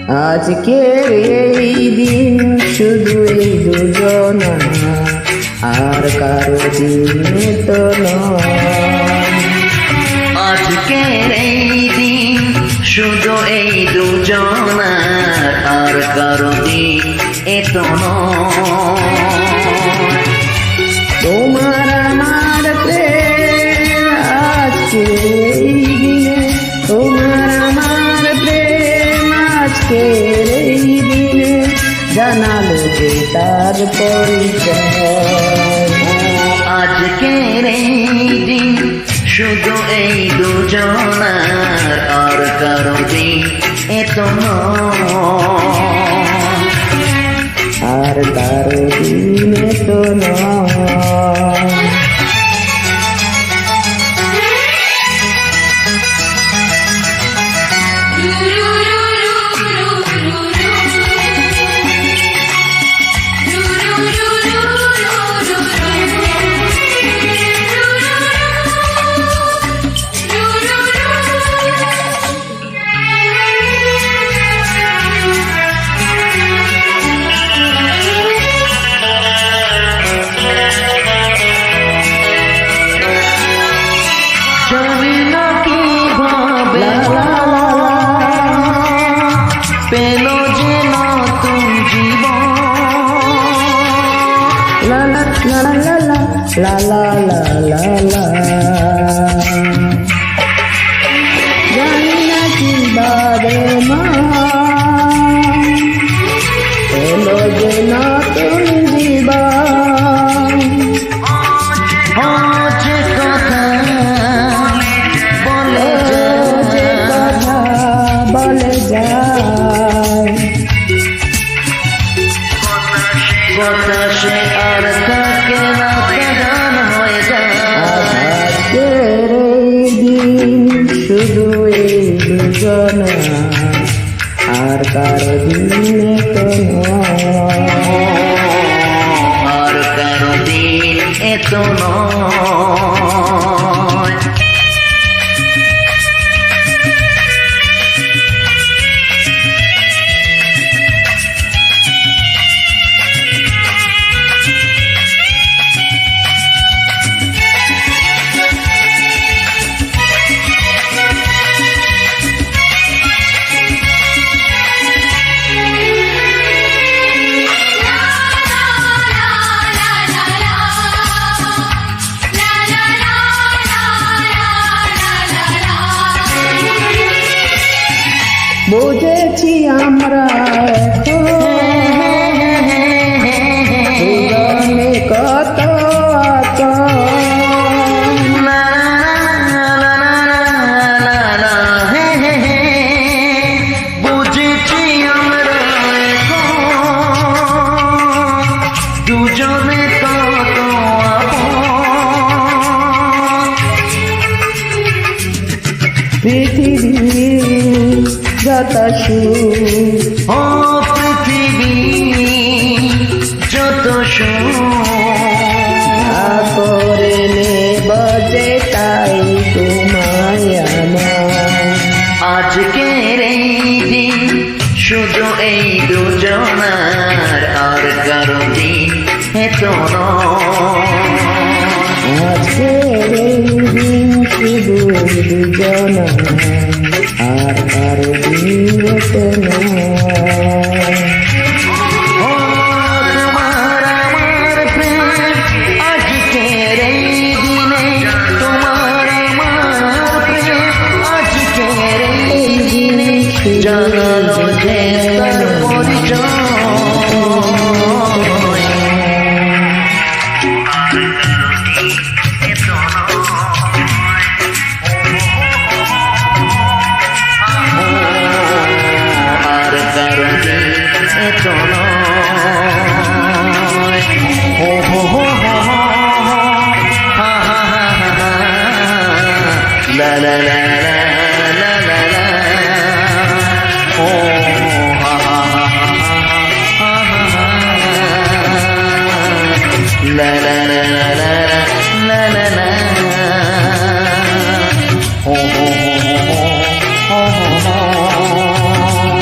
আজকের এই দিন শুধু এই দুজনা, আর কারো দিন তো নয়। আজকের এই দিন শুধু এই দুজনার, আর কারো দিন এত নয়। তোমার আমার প্রেম আজকের এই দিনে, তোমার আমার প্রেম আজকের এই দিনে জানালো যে তার পরিচয়। আজকের এই দিন শুধু এই দুজনার, আর কারো দিন এত নয়। আর কারো দিন তো নয়। জানি না কিভাবে পেল যে নতুন জীবন। লা লা লা লা লা লা লা লা লা, জানি না কিভাবে মা এলো যে নতুন জীবন। যে কথা বলে যে কথা বলে যায়, কথা সে আর থাকে না, গান হয়ে যায়। আজকের এই দিন শুধু এই দুজনা, আর কারো দিনে তো নয়। আর কারো দিন এত নয়। বুঝেছি আমরা দুজনে কত বুঝেছি আমরা দুজনে কত পৃথিবী যত সুখ, ও পৃথিবী যত করে নেব যে তাই তোমায় আমার। আজকের এই দিন শুধু এই দুজনার, আর কারো দিন এত নয়। আজকের এই দিন শুধু দুজনা, আর কারো দিন তো নয়। তোমার আমার প্রেম আজকের এই দিনে, তোমার আমার প্রেম আজকের এই দিনে জানালো যে